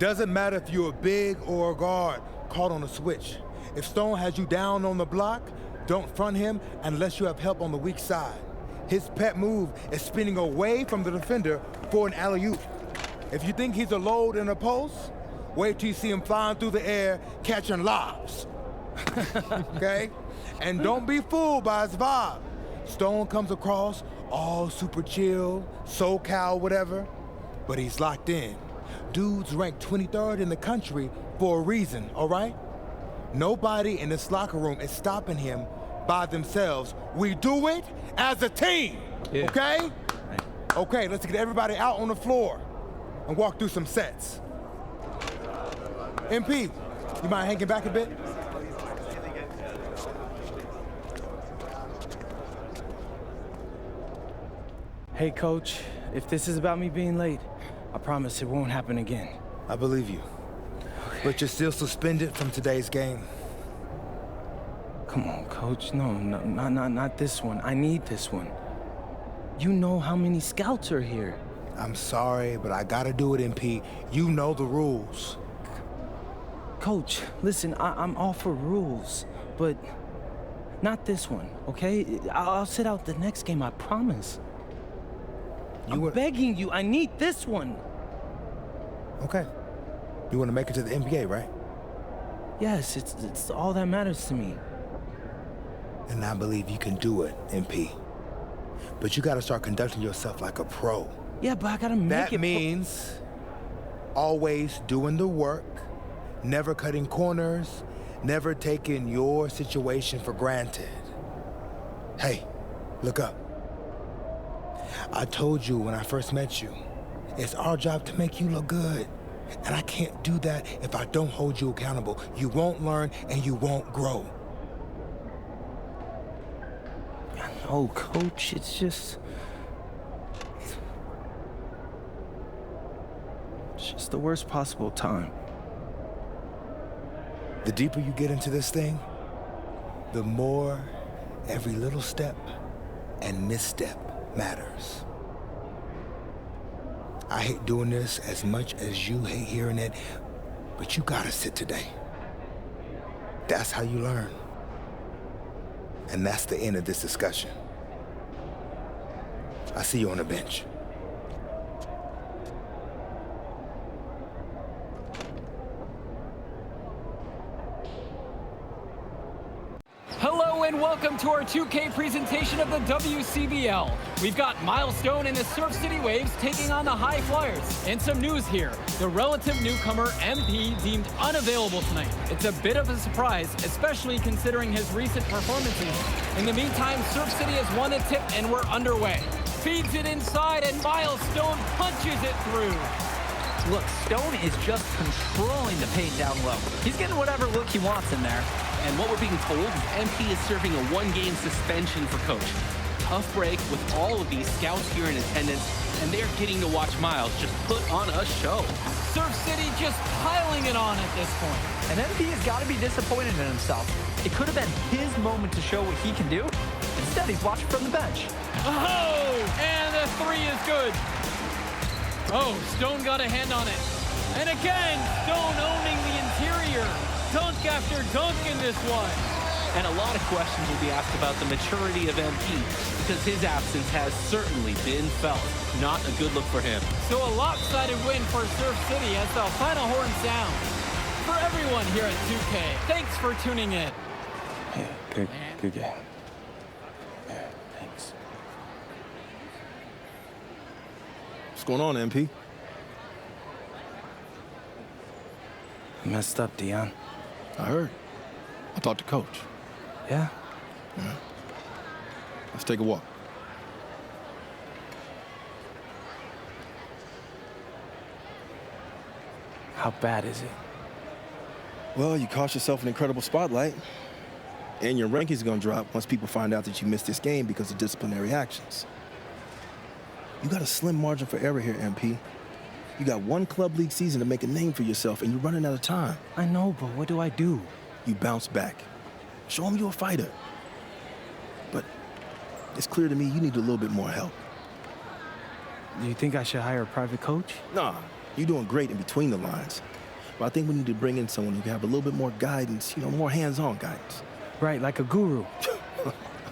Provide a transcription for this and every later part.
Doesn't matter if you're a big or a guard caught on a switch. If Stone has you down on the block, don't front him unless you have help on the weak side. His pet move is spinning away from the defender for an alley-oop. If you think he's a load in a post, wait till you see him flying through the air, catching lobs. Okay? And don't be fooled by his vibe. Stone comes across all super chill, SoCal, whatever, but he's locked in. Dude's ranked 23rd in the country for a reason, all right? Nobody in this locker room is stopping him by themselves. We do it as a team, okay? Okay, let's get everybody out on the floor and walk through some sets. MP, you mind hanging back a bit? Hey, Coach, if this is about me being late, I promise it won't happen again. I believe you. Okay. But you're still suspended from today's game. Come on, Coach. No, not this one. I need this one. You know how many scouts are here. I'm sorry, but I gotta do it, MP. You know the rules. Coach, listen, I'm all for rules, but not this one, okay? I'll sit out the next game, I promise. I'm begging you, I need this one. Okay. You want to make it to the NBA, right? Yes, it's all that matters to me. And I believe you can do it, MP. But you gotta start conducting yourself like a pro. Yeah, but I gotta make it. That means always doing the work, never cutting corners, never taking your situation for granted. Hey, look up. I told you when I first met you, it's our job to make you look good. And I can't do that if I don't hold you accountable. You won't learn and you won't grow. No, Coach, it's just the worst possible time. The deeper you get into this thing, the more every little step and misstep matters. I hate doing this as much as you hate hearing it, but you gotta sit today. That's how you learn. And that's the end of this discussion. I see you on the bench. Hello and welcome to our 2K presentation of the WCBL. We've got Milestone and the Surf City Waves taking on the High Flyers. And some news here. The relative newcomer MP deemed unavailable tonight. It's a bit of a surprise, especially considering his recent performances. In the meantime, Surf City has won a tip and we're underway. Feeds it inside and Milestone punches it through. Look, Stone is just controlling the paint down low. He's getting whatever look he wants in there. And what we're being told is MP is serving a one-game suspension for Coach. Tough break with all of these scouts here in attendance, and they're getting to watch Miles just put on a show. Surf City just piling it on at this point. And MP has got to be disappointed in himself. It could have been his moment to show what he can do. Instead, he's watching from the bench. Oh, and the three is good. Oh, Stone got a hand on it. And again, Stone owning the interior. Dunk after dunk in this one. And a lot of questions will be asked about the maturity of MP because his absence has certainly been felt. Not a good look for him. So a lopsided win for Surf City as the final horn sounds. For everyone here at 2K, thanks for tuning in. Yeah, good game. Yeah, thanks. What's going on, MP? I messed up, Dion. I heard. I talked to Coach. Yeah? Yeah. Let's take a walk. How bad is it? Well, you cost yourself an incredible spotlight. And your rankings are gonna drop once people find out that you missed this game because of disciplinary actions. You got a slim margin for error here, MP. You got one club league season to make a name for yourself, and you're running out of time. I know, but what do I do? You bounce back. Show them you're a fighter. But it's clear to me you need a little bit more help. Do you think I should hire a private coach? Nah, You're doing great in between the lines. But I think we need to bring in someone who can have a little bit more guidance, you know, more hands-on guidance. Right, like a guru.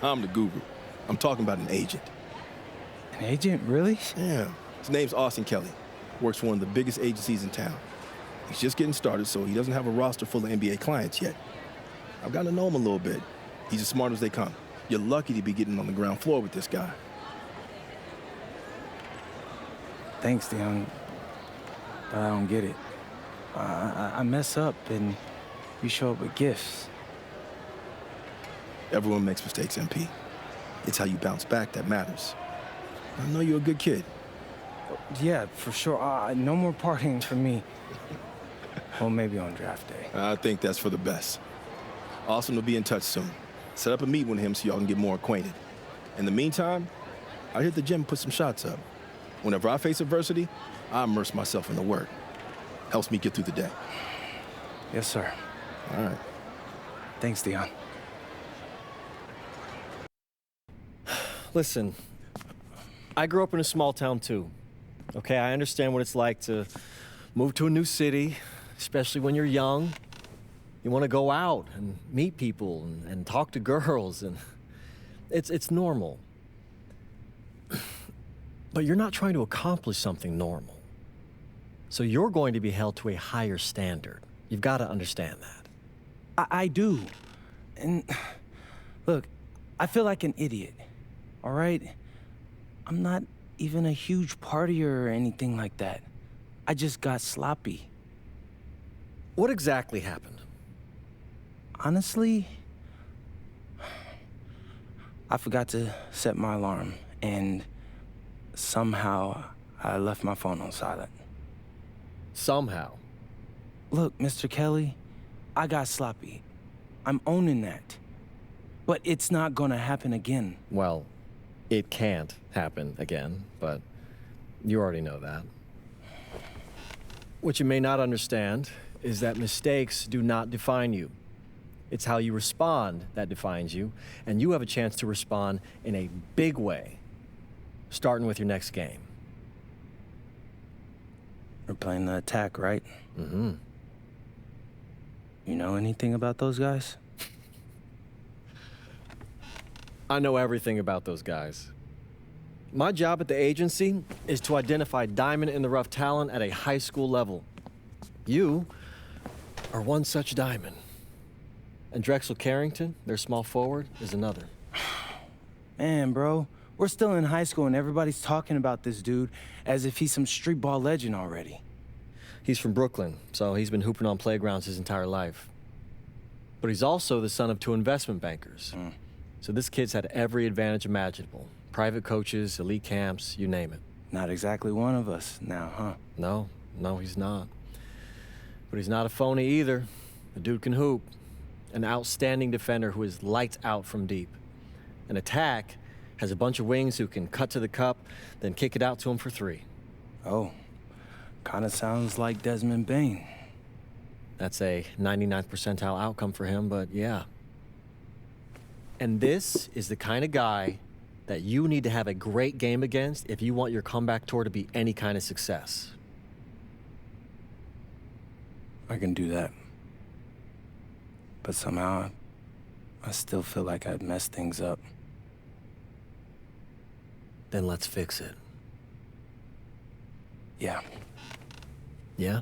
I'm the guru. I'm talking about an agent. An agent, really? Yeah. His name's Austin Kelly. Works for one of the biggest agencies in town. He's just getting started, so he doesn't have a roster full of NBA clients yet. I've gotten to know him a little bit. He's as smart as they come. You're lucky to be getting on the ground floor with this guy. Thanks, Dion. But I don't get it. I mess up and you show up with gifts. Everyone makes mistakes, MP. It's how you bounce back that matters. I know you're a good kid. Yeah, for sure. No more partying for me. Well, maybe on draft day. I think that's for the best. Austin will be in touch soon. Set up a meet with him so y'all can get more acquainted. In the meantime, I hit the gym and put some shots up. Whenever I face adversity, I immerse myself in the work. Helps me get through the day. Yes, sir. All right. Thanks, Dion. Listen, I grew up in a small town too. Okay, I understand what it's like to move to a new city, especially when you're young. You want to go out and meet people and talk to girls, and it's normal. But you're not trying to accomplish something normal. So you're going to be held to a higher standard. You've got to understand that. I do. And look, I feel like an idiot, all right? I'm not even a huge partier or anything like that. I just got sloppy. What exactly happened? Honestly, I forgot to set my alarm, and somehow I left my phone on silent. Somehow? Look, Mr. Kelly, I got sloppy. I'm owning that. But it's not gonna happen again. Well, it can't happen again, but you already know that. What you may not understand is that mistakes do not define you. It's how you respond that defines you, and you have a chance to respond in a big way, starting with your next game. We're playing the attack, right? Mm-hmm. You know anything about those guys? I know everything about those guys. My job at the agency is to identify diamond-in-the-rough talent at a high school level. You are one such diamond. And Drexel Carrington, their small forward, is another. Man, bro, we're still in high school and everybody's talking about this dude as if he's some street ball legend already. He's from Brooklyn, so he's been hooping on playgrounds his entire life. But he's also the son of 2 investment bankers. So this kid's had every advantage imaginable. Private coaches, elite camps, you name it. Not exactly one of us now, huh? No, he's not. But he's not a phony either. The dude can hoop. An outstanding defender who is lights out from deep. An attack has a bunch of wings who can cut to the cup, then kick it out to him for 3. Oh, kind of sounds like Desmond Bain. That's a 99th percentile outcome for him, but yeah. And this is the kind of guy that you need to have a great game against if you want your comeback tour to be any kind of success. I can do that. But somehow, I still feel like I'd messed things up. Then let's fix it. Yeah. Yeah?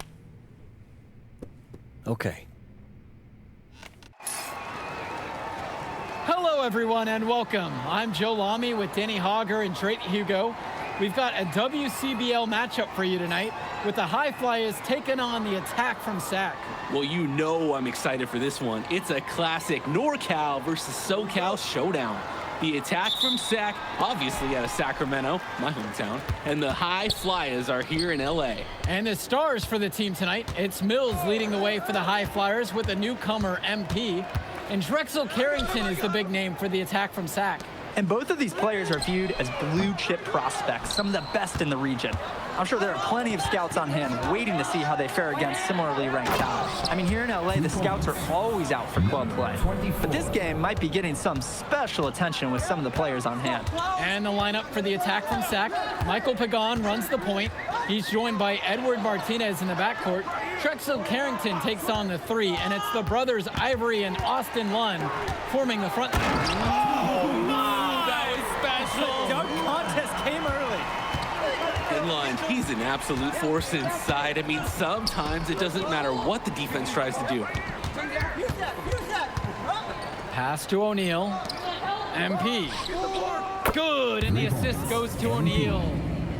Okay. Hello, everyone, and welcome. I'm Joe Lamy with Danny Hogger and Drake Hugo. We've got a WCBL matchup for you tonight with the High Flyers taking on the attack from SAC. Well, you know I'm excited for this one. It's a classic NorCal versus SoCal showdown. The attack from SAC, obviously out of Sacramento, my hometown, and the High Flyers are here in LA. And the stars for the team tonight, it's Mills leading the way for the High Flyers with the newcomer MP. And Drexel Carrington is the big name for the attack from SAC. And both of these players are viewed as blue chip prospects, some of the best in the region. I'm sure there are plenty of scouts on hand waiting to see how they fare against similarly ranked talent. I mean, here in LA, the scouts are always out for club play. But this game might be getting some special attention with some of the players on hand. And the lineup for the attack from SAC. Michael Pagan runs the point. He's joined by Edward Martinez in the backcourt. Drexel Carrington takes on the 3, and it's the brothers Ivory and Austin Lund forming the front. That was special. The dunk contest came early. Good line. He's an absolute force inside. I mean, sometimes it doesn't matter what the defense tries to do. Pass to O'Neal. MP. Good, and the assist goes to O'Neal.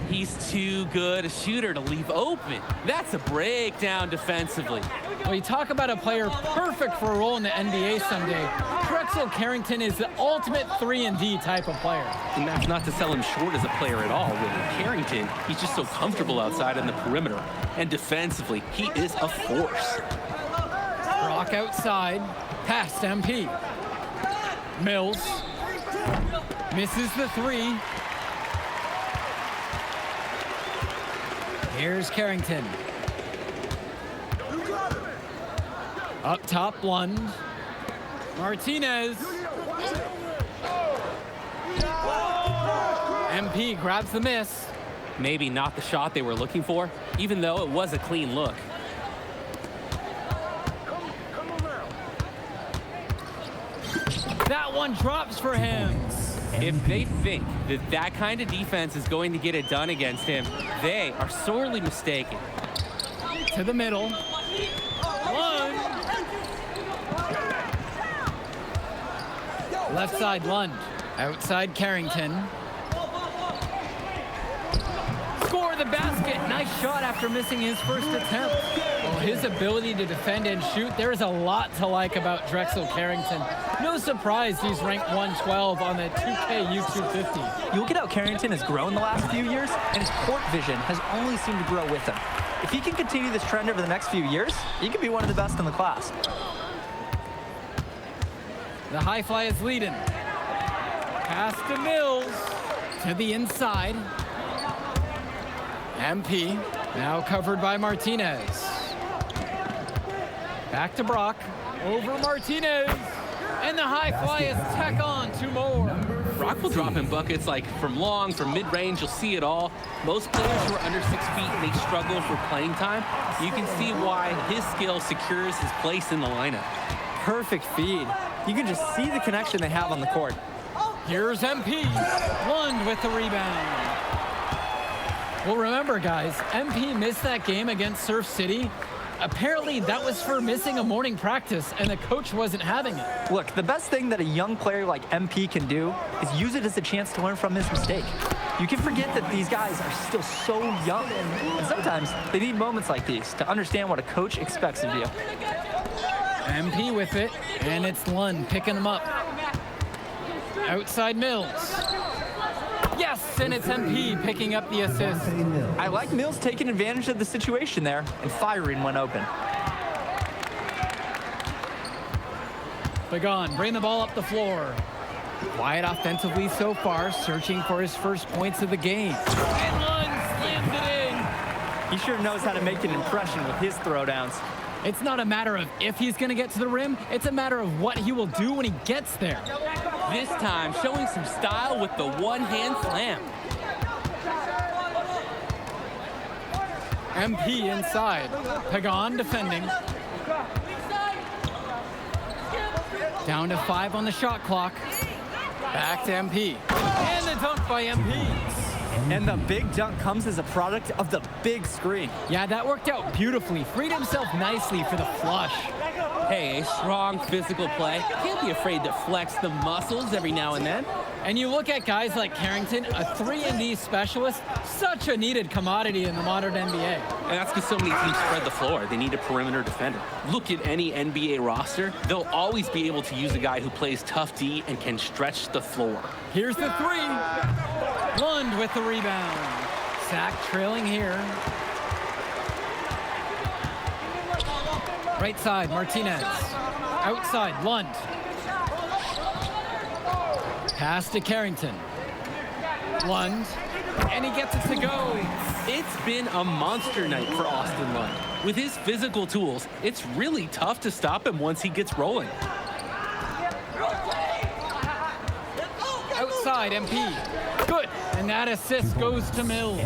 He's too good a shooter to leave open. That's a breakdown defensively. Well, you talk about a player perfect for a role in the NBA someday. Drexel Carrington is the ultimate 3-and-D type of player. And that's not to sell him short as a player at all, really. Carrington, he's just so comfortable outside on the perimeter. And defensively, he is a force. Brock outside, past MP. Mills misses the 3. Here's Carrington. Up top, Lund. Martinez. MP grabs the miss. Maybe not the shot they were looking for, even though it was a clean look. That one drops for him. If they think that that kind of defense is going to get it done against him, they are sorely mistaken. To the middle. Lund. Left side, Lund. Outside, Carrington. Score the basket. Nice shot after missing his first attempt. Well, his ability to defend and shoot, there is a lot to like about Drexel Carrington. No surprise he's ranked 112 on the 2K YouTube 50. You look at how Carrington has grown the last few years, and his court vision has only seemed to grow with him. If he can continue this trend over the next few years, he could be one of the best in the class. The high fly is leading. Pass to Mills. To the inside. MP, now covered by Martinez. Back to Brock. Over Martinez. And the high fly is tack on 2 more. Brock will drop in buckets like from long, from mid-range, you'll see it all. Most players who are under 6 feet, they struggle for playing time. You can see why his skill secures his place in the lineup. Perfect feed. You can just see the connection they have on the court. Here's MP. Lund with the rebound. Well, remember, guys, MP missed that game against Surf City. Apparently, that was for missing a morning practice, and the coach wasn't having it. Look, the best thing that a young player like MP can do is use it as a chance to learn from his mistake. You can forget that these guys are still so young, and sometimes they need moments like these to understand what a coach expects of you. MP with it, and it's Lund picking him up. Outside Mills. Yes, and it's MP picking up the assist. I like Mills taking advantage of the situation there and firing when open. Pagan, bring the ball up the floor. Quiet offensively so far, searching for his first points of the game. And Lund slams it in. He sure knows how to make an impression with his throwdowns. It's not a matter of if he's going to get to the rim, it's a matter of what he will do when he gets there. This time, showing some style with the one-hand slam. MP inside. Pagan defending. Down to 5 on the shot clock. Back to MP. And the dunk by MP. And the big dunk comes as a product of the big screen. Yeah, that worked out beautifully. Freed himself nicely for the flush. Hey, a strong physical play. Can't be afraid to flex the muscles every now and then. And you look at guys like Carrington, a 3-and-D specialist, such a needed commodity in the modern NBA. And that's because so many teams spread the floor. They need a perimeter defender. Look at any NBA roster. They'll always be able to use a guy who plays tough D and can stretch the floor. Here's the 3. Lund with the rebound. Sack trailing here. Right side, Martinez. Outside, Lund. Pass to Carrington. Lund, and he gets it to go. It's been a monster night for Austin Lund. With his physical tools, it's really tough to stop him once he gets rolling. Outside, MP. Good, and that assist goes to Mills.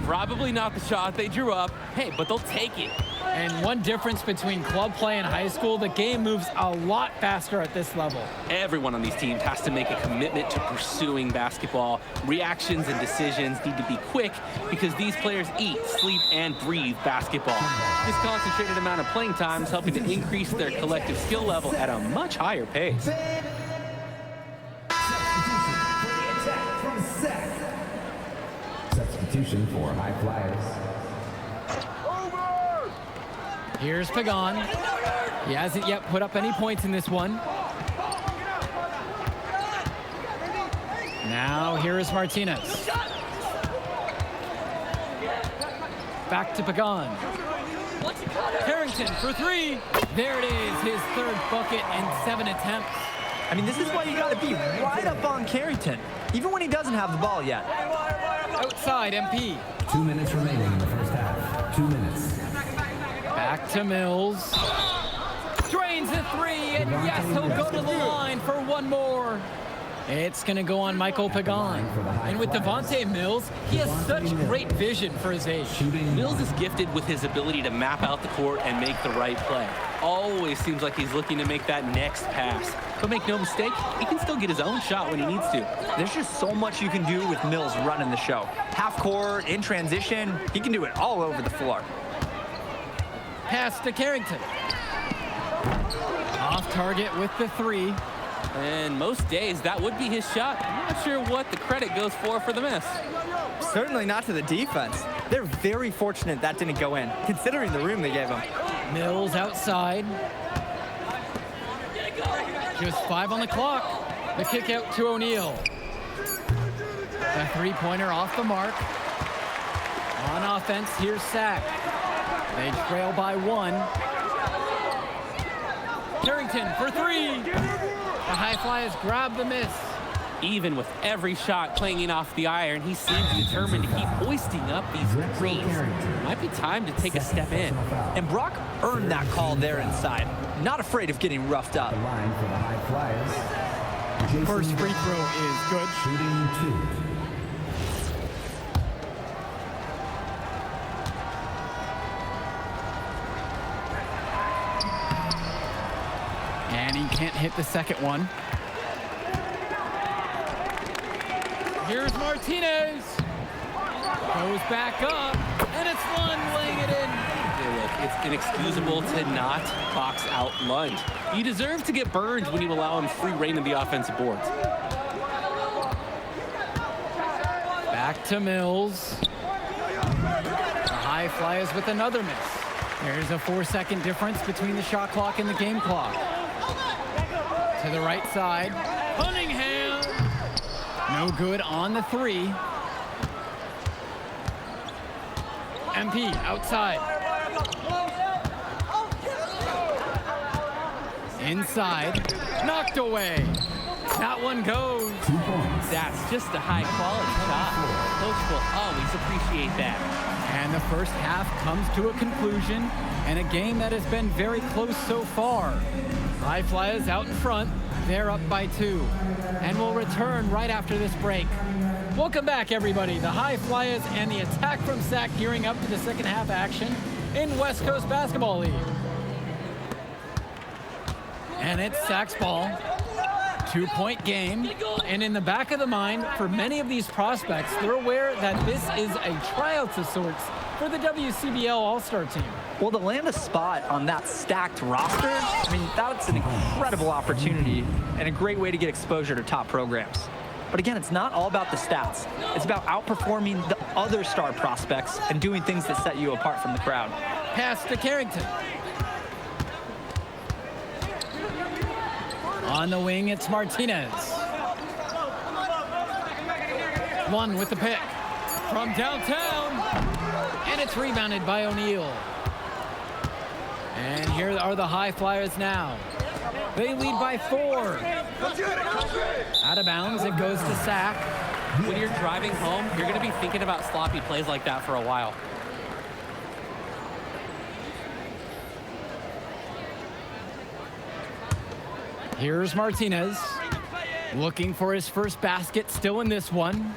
Probably not the shot they drew up. Hey, but they'll take it. And one difference between club play and high school, the game moves a lot faster at this level. Everyone on these teams has to make a commitment to pursuing basketball. Reactions and decisions need to be quick because these players eat, sleep, and breathe basketball. This concentrated amount of playing time is helping to increase their collective skill level at a much higher pace. Substitution for high flyers. Here's Pagan. He hasn't yet put up any points in this one. Now here is Martinez. Back to Pagan. Carrington for three. There it is, his third bucket in 7 attempts. I mean, this is why you got to be right up on Carrington, even when he doesn't have the ball yet. Outside, MP. 2 minutes remaining in the first half. 2 minutes. Back to Mills. Drains the three, and yes, he'll go to the line for one more. It's going to go on Michael Pagan. And with Devontae Mills, he has such great vision for his age. Mills is gifted with his ability to map out the court and make the right play. Always seems like he's looking to make that next pass. But make no mistake, he can still get his own shot when he needs to. There's just so much you can do with Mills running the show. Half court, in transition, he can do it all over the floor. Pass to Carrington. Off target with the three. And most days, that would be his shot. I'm not sure what the credit goes for the miss. Certainly not to the defense. They're very fortunate that didn't go in, considering the room they gave him. Mills outside. Just 5 on the clock. The kick out to O'Neal. The three-pointer off the mark. On offense, here's Sack. They trail by 1. Carrington for 3. The high flyers grab the miss. Even with every shot clanging off the iron, he seems determined to keep hoisting up these threes. Might be time to take a step in. And Brock earned that call there inside. Not afraid of getting roughed up. Line for the high flyers. First free throw is good. Shooting 2. And he can't hit the second one. Here's Martinez. Goes back up, and it's Lund laying it in. Hey, look, it's inexcusable to not box out Lund. You deserve to get burned when you allow him free reign of the offensive boards. Back to Mills. The high flyers with another miss. There's a 4-second difference between the shot clock and the game clock. To the right side, Cunningham. No good on the 3. MP outside. Inside, knocked away. That one goes. 2 points. That's just a high-quality shot. Coach will always appreciate that. And the first half comes to a conclusion, and a game that has been very close so far. High Flyers out in front. They're up by 2. And we'll return right after this break. Welcome back, everybody. The High Flyers and the attack from Sac gearing up to the second half action in West Coast Basketball League. And it's Sac's ball. 2-point game. And in the back of the mind, for many of these prospects, they're aware that this is a tryout of sorts for the WCBL All-Star team. Well, to land a spot on that stacked roster, I mean, that's an incredible opportunity and a great way to get exposure to top programs. But again, it's not all about the stats. It's about outperforming the other star prospects and doing things that set you apart from the crowd. Pass to Carrington. On the wing, it's Martinez. One with the pick from downtown. And it's rebounded by O'Neal. And here are the High Flyers now. They lead by 4. Out of bounds, it goes to sack. When you're driving home, you're going to be thinking about sloppy plays like that for a while. Here's Martinez, looking for his first basket, still in this one.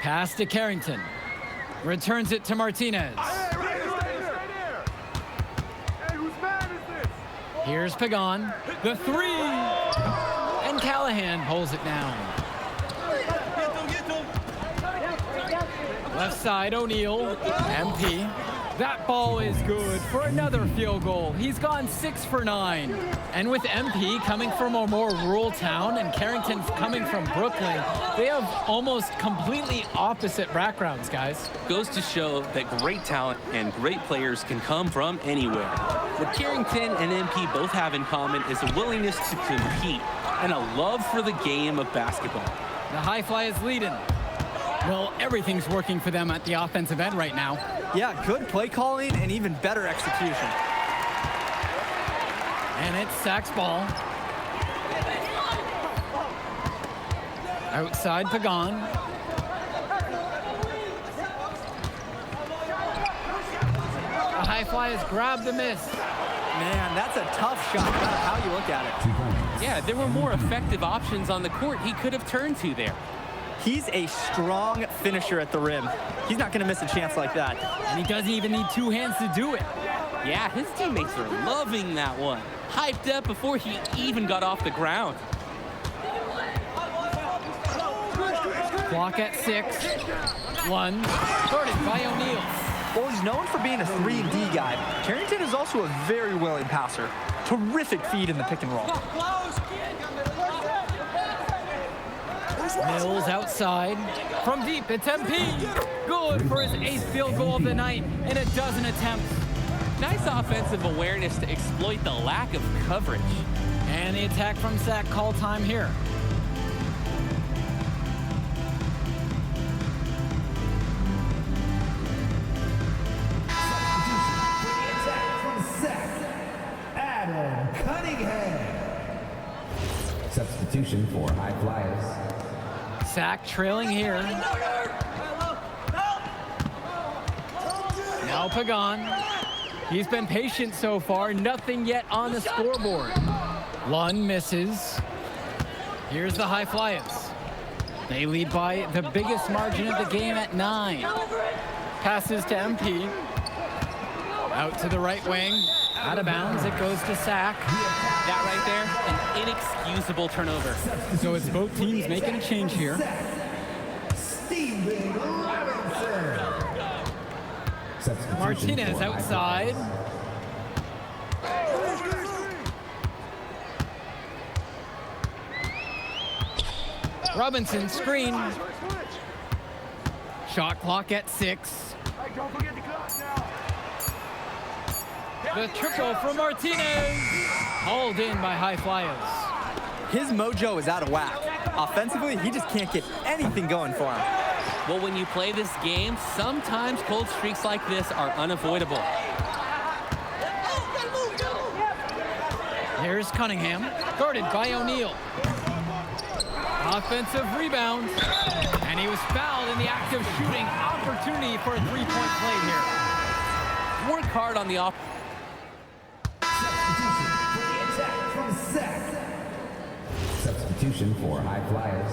Pass to Carrington. Returns it to Martinez. Here's Pagan, the 3. And Callahan pulls it down. Left side, O'Neal, MP. That ball is good for another field goal. He's gone 6 for 9. And with MP coming from a more rural town and Carrington coming from Brooklyn, they have almost completely opposite backgrounds, guys. Goes to show that great talent and great players can come from anywhere. What Carrington and MP both have in common is a willingness to compete and a love for the game of basketball. The high fly is leading. Well, everything's working for them at the offensive end right now. Yeah, good play calling and even better execution. And it's Sack's ball. Outside Pagan. The high fly has grabbed the miss. Man, that's a tough shot, no matter how you look at it. Yeah, there were more effective options on the court he could have turned to there. He's a strong finisher at the rim. He's not going to miss a chance like that. And he doesn't even need 2 hands to do it. Yeah, his teammates are loving that one. Hyped up before he even got off the ground. Clock at 6. 1. Started by O'Neal. Well, he's known for being a 3-and-D guy. Carrington is also a very willing passer. Terrific feed in the pick and roll. Mills outside. From deep, it's MP. Good for his 8th field goal of the night in a dozen attempts. Nice offensive awareness to exploit the lack of coverage. And the attack from Sack, call time here. Substitution for high flyers. Sack trailing here. Now Pagan. He's been patient so far. Nothing yet on the scoreboard. Lund misses. Here's the high flyers. They lead by the biggest margin of the game at 9. Passes to MP. Out to the right wing. Out of bounds, it goes to Sack. That right there, an inexcusable turnover. So it's both teams making a change here. Martinez outside. Robinson screen. Shot clock at 6. The triple from Martinez. Hauled in by high flyers. His mojo is out of whack. Offensively, he just can't get anything going for him. Well, when you play this game, sometimes cold streaks like this are unavoidable. Here's Cunningham, guarded by O'Neal. Offensive rebound, and he was fouled in the act of shooting. Opportunity for a 3-point play here. Work hard on the Substitution for high flyers.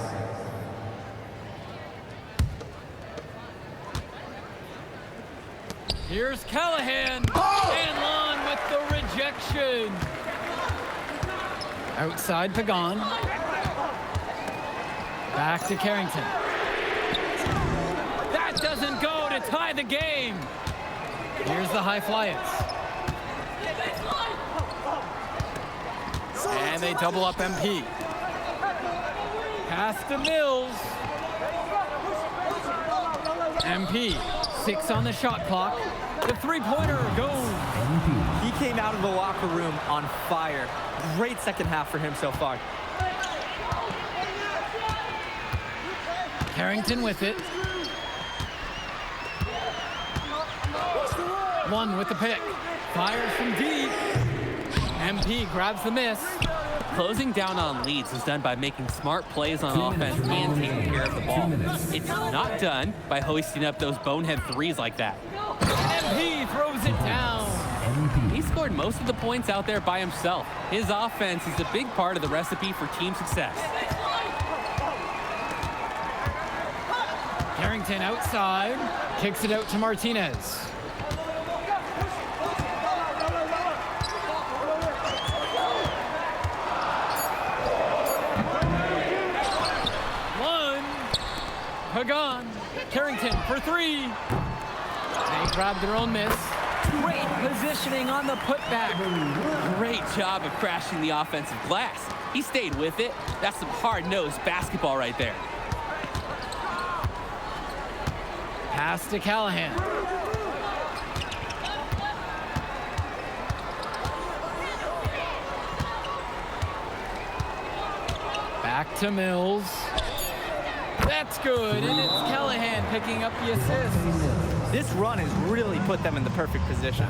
Here's Callahan, and Lund with the rejection. Outside Pagan. Back to Carrington. That doesn't go to tie the game. Here's the high flyers. And they double up MP. Pass to Mills. MP, 6 on the shot clock. The 3-pointer goes. He came out of the locker room on fire. Great second half for him so far. Carrington with it. One with the pick. Fires from deep. MP grabs the miss. Closing down on leads is done by making smart plays on offense and taking care of the ball. It's not done by hoisting up those bonehead threes like that. MP throws it down. He scored most of the points out there by himself. His offense is a big part of the recipe for team success. Carrington outside, kicks it out to Martinez. Pagan, Carrington for three. They grab their own miss. Great positioning on the putback. Great job of crashing the offensive glass. He stayed with it. That's some hard-nosed basketball right there. Pass to Callahan. Back to Mills. That's good, and it's Callahan picking up the assist. This run has really put them in the perfect position.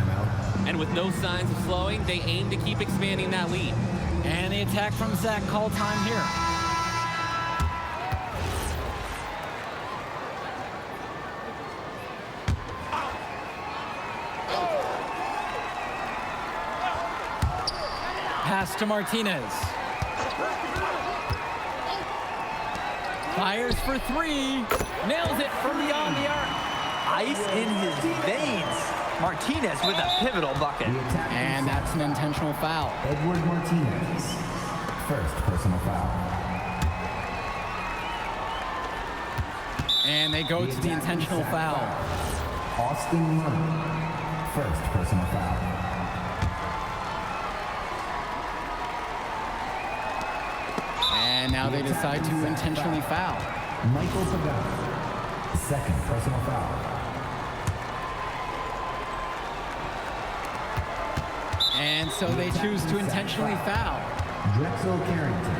And with no signs of slowing, they aim to keep expanding that lead. And the attack from Zach call time here. Pass to Martinez. Fires for three. Nails it from beyond the arc. Ice in his veins. Martinez with a pivotal bucket. And that's an intentional foul. Edward Martinez. First personal foul. And they go to the intentional foul. Austin Murray. First personal foul. And now they decide to intentionally foul. Michael Pagan. Second personal foul. And so they choose to intentionally foul. Drexel Carrington.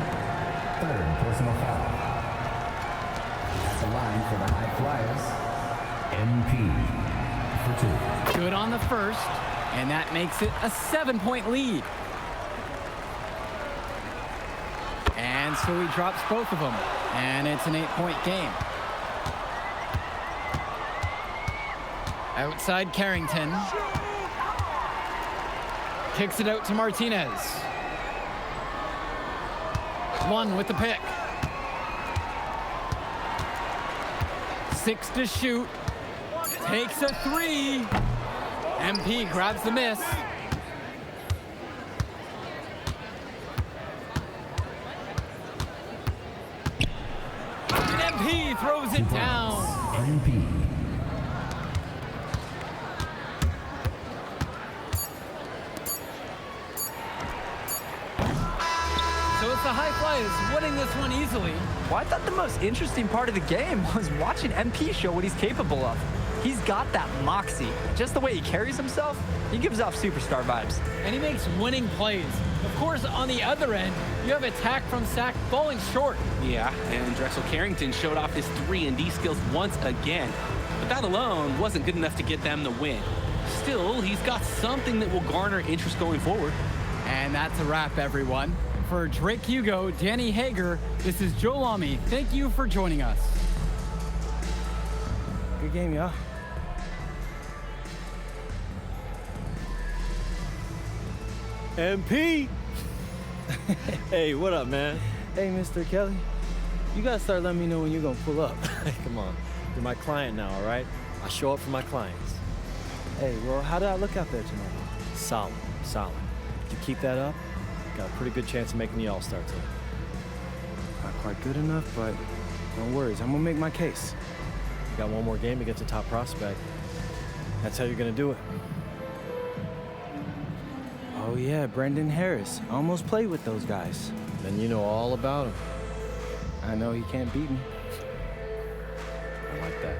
Third personal foul. At the line for the High Flyers, MP for 2. Good on the first, and that makes it a 7-point lead. And so he drops both of them, and it's an 8-point game. Outside Carrington. Kicks it out to Martinez. One with the pick. 6 to shoot. Takes a three. MP grabs the miss. And MP throws it down. MP. So it's the High Flyers winning this one easily. Well, I thought the most interesting part of the game was watching MP show what he's capable of. He's got that moxie. Just the way he carries himself, he gives off superstar vibes. And he makes winning plays. Of course, on the other end, you have attack from Sack falling short. Yeah, and Drexel Carrington showed off his 3-and-D skills once again. But that alone wasn't good enough to get them the win. Still, he's got something that will garner interest going forward. And that's a wrap, everyone. For Drake Hugo, Danny Hager, this is Joe Lamy. Thank you for joining us. Good game, y'all. MP! Hey, what up, man? Hey, Mr. Kelly. You gotta start letting me know when you're gonna pull up. Hey, come on. You're my client now, all right? I show up for my clients. Hey, well, how did I look out there tonight? Solid, solid. If you keep that up, got a pretty good chance of making the All-Star team. Not quite good enough, but no worries. I'm gonna make my case. You got one more game against a top prospect. That's how you're gonna do it. Oh yeah, Brendan Harris. I almost played with those guys. Then you know all about him. I know he can't beat me. I like that.